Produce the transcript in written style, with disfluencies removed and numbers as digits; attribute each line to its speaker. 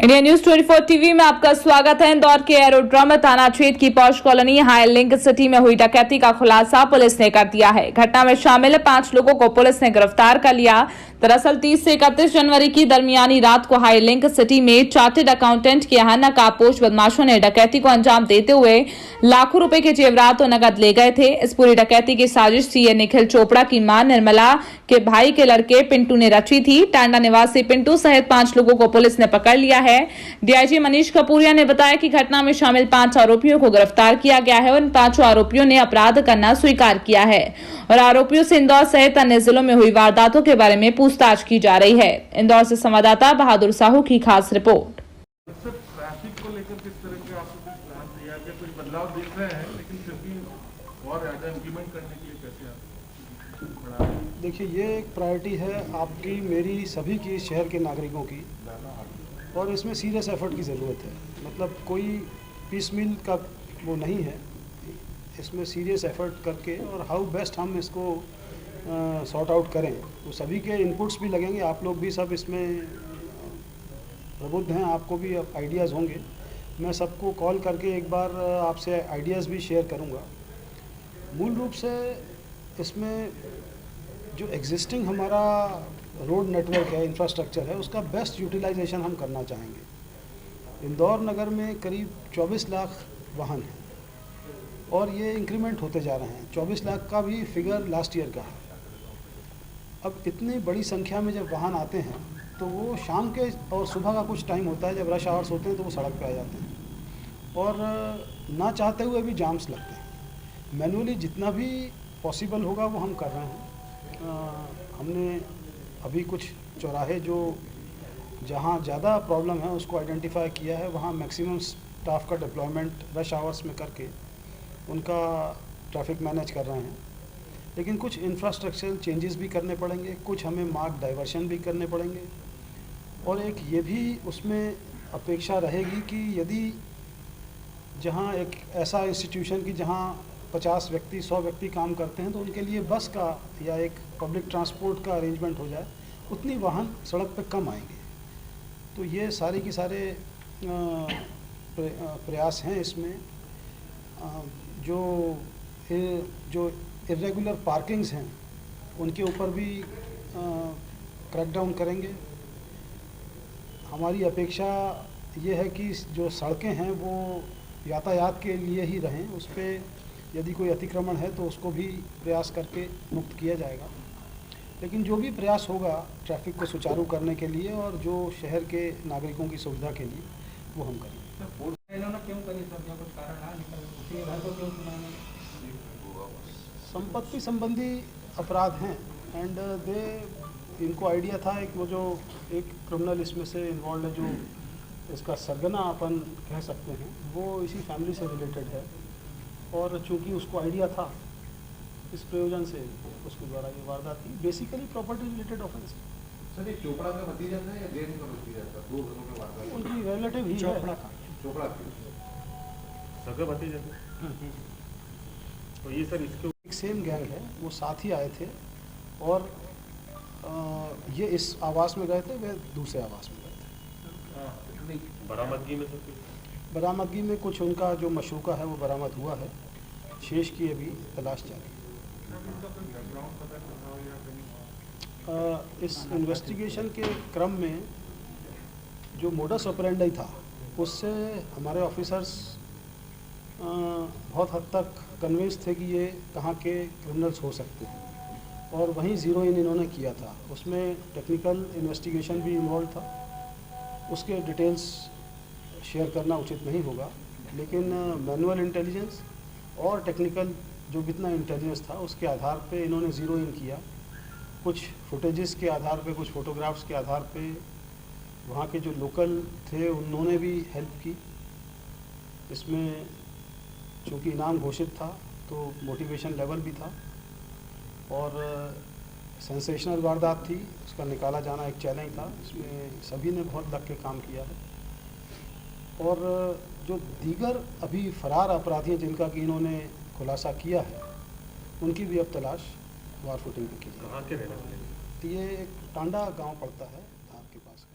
Speaker 1: India news 24 TV में आपका स्वागत है। इंदौर के एरोड्रम थाना क्षेत्र की posh colony high link city में हुई डकैती का खुलासा पुलिस ने कर दिया है। घटना में शामिल 5 लोगों को पुलिस ने गिरफ्तार कर लिया। दरअसल 30 से 31 जनवरी की दरमियानी रात को हाई लिंक सिटी में चार्टेड अकाउंटेंट के यहाँ नकाबपोश बदमाशों ने डकैती को अंजाम देते हुए लाखों रुपए के जेवरात और नकद ले गए थे। इस पूरी डकैती की साजिश सीए निखिल चोपड़ा की मां निर्मला के भाई के लड़के पिंटू ने रची थी। टांडा निवासी पिंटू सहित 5 लोगों को पुलिस ने पकड़ लिया है। डीआईजी मनीष कपूरिया ने बताया कि घटना में शामिल 5 आरोपियों को गिरफ्तार किया गया है और इन 5 आरोपियों ने अपराध करना स्वीकार किया है और आरोपियों से इंदौर सहित अन्य जिलों में हुई वारदातों के बारे में पूछताछ की जा रही है। इंदौर से संवाददाता बहादुर साहू की खास रिपोर्ट।
Speaker 2: ट्रैफिक को लेकर किस तरह के आपको कुछ प्लान तैयार किया, कुछ बदलाव दिख रहे हैं, लेकिन फिर भी और ज्यादा इम्प्लीमेंट करने के लिए कैसे आप बढ़ा?
Speaker 3: देखिए, ये एक प्रायोरिटी है आपकी, मेरी, सभी की, शहर के नागरिकों की, और इसमें सीरियस एफर्ट की ज़रूरत है। मतलब कोई पीस मील का वो नहीं है, इसमें सीरियस एफर्ट करके और हाउ बेस्ट हम इसको सॉर्ट आउट करें, तो सभी के इनपुट्स भी लगेंगे। आप लोग भी सब इसमें प्रबुद्ध हैं, आपको भी आइडियाज़ होंगे। मैं सबको कॉल करके एक बार आपसे आइडियाज़ भी शेयर करूंगा। मूल रूप से इसमें जो एग्जिस्टिंग हमारा रोड नेटवर्क है, इंफ्रास्ट्रक्चर है, उसका बेस्ट यूटिलाइजेशन हम करना चाहेंगे। इंदौर नगर में करीब 24 लाख वाहन हैं और ये इंक्रीमेंट होते जा रहे हैं। 24 लाख का भी फिगर लास्ट ईयर का है। अब इतनी बड़ी संख्या में जब वाहन आते हैं तो वो शाम के और सुबह का कुछ टाइम होता है जब रश आवर्स होते हैं, तो वो सड़क पे आ जाते हैं और ना चाहते हुए भी जाम्स लगते हैं। मैनुअली जितना भी पॉसिबल होगा वो हम कर रहे हैं। हमने अभी कुछ चौराहे जो जहाँ ज़्यादा प्रॉब्लम है उसको आइडेंटिफाई किया है, वहाँ मैक्सिमम स्टाफ का डिप्लॉयमेंट रश आवर्स में करके उनका ट्रैफिक मैनेज कर रहे हैं। लेकिन कुछ इंफ्रास्ट्रक्चरल चेंजेस भी करने पड़ेंगे, कुछ हमें मार्ग डाइवर्शन भी करने पड़ेंगे और एक ये भी उसमें अपेक्षा रहेगी कि यदि जहाँ एक ऐसा इंस्टीट्यूशन की जहाँ 50 व्यक्ति 100 व्यक्ति काम करते हैं तो उनके लिए बस का या एक पब्लिक ट्रांसपोर्ट का अरेंजमेंट हो जाए, उतनी वाहन सड़क पर कम आएंगे। तो ये सारे की सारे प्रयास हैं इसमें। जो इरेगुलर पार्किंग्स हैं उनके ऊपर भी क्रैकडाउन करेंगे। हमारी अपेक्षा ये है कि जो सड़कें हैं वो यातायात के लिए ही रहें, उस पर यदि कोई अतिक्रमण है तो उसको भी प्रयास करके मुक्त किया जाएगा। लेकिन जो भी प्रयास होगा ट्रैफिक को सुचारू करने के लिए और जो शहर के नागरिकों की सुविधा के लिए, वो हम करेंगे। संपत्ति संबंधी अपराध हैं एंड इनको आइडिया था, एक वो जो एक क्रिमिनल इसमें से इन्वॉल्व है, जो इसका सरगना अपन कह सकते हैं, वो इसी फैमिली से रिलेटेड है और चूंकि उसको आइडिया था, इस प्रयोजन से उसके द्वारा ये वारदात की। Basically property related offence.
Speaker 4: Sir, ये चोपड़ा का भतीजा था या जैन का भतीजा था? 2 घरों में वारदात।
Speaker 3: उनकी रिलेटिव ही है।
Speaker 4: चोपड़ा की
Speaker 2: सगा भतीजा थे। तो ये सर इसके
Speaker 3: एक सेम गैंग है, वो साथ ही आए थे और ये इस आवास में गए थे, वे दूसरे आवास में गए थे।
Speaker 2: बरामदगी में तो
Speaker 3: बरामदगी में कुछ उनका जो मशरूका है वो बरामद हुआ है, शेष की अभी तलाश जारी है। इस इन्वेस्टिगेशन के क्रम में जो मोडस ऑपरेंडी था उससे हमारे ऑफिसर्स बहुत हद तक कन्विंस थे कि ये कहाँ के क्रिमिनल्स हो सकते हैं और वहीं ज़ीरो इन इन्होंने किया था। उसमें टेक्निकल इन्वेस्टिगेशन भी इन्वॉल्व था, उसके डिटेल्स शेयर करना उचित नहीं होगा, लेकिन मैनुअल इंटेलिजेंस और टेक्निकल जो जितना इंटेलिजेंस था उसके आधार पे इन्होंने ज़ीरो इन किया। कुछ फुटेजेस के आधार पे, कुछ फ़ोटोग्राफ्स के आधार पे वहाँ के जो लोकल थे उन्होंने भी हेल्प की। इसमें चूँकि इनाम घोषित था तो मोटिवेशन लेवल भी था और सेंसेशनल वारदात थी, उसका निकाला जाना एक चैलेंज था। इसमें सभी ने बहुत लग के काम किया है और जो दीगर अभी फरार अपराधी हैं जिनका कि इन्होंने खुलासा किया है, उनकी भी अब तलाश वार फुटिंग पे की जाए।
Speaker 2: कहाँ के रहने वाले?
Speaker 3: ये एक टांडा गांव पड़ता है धार के पास।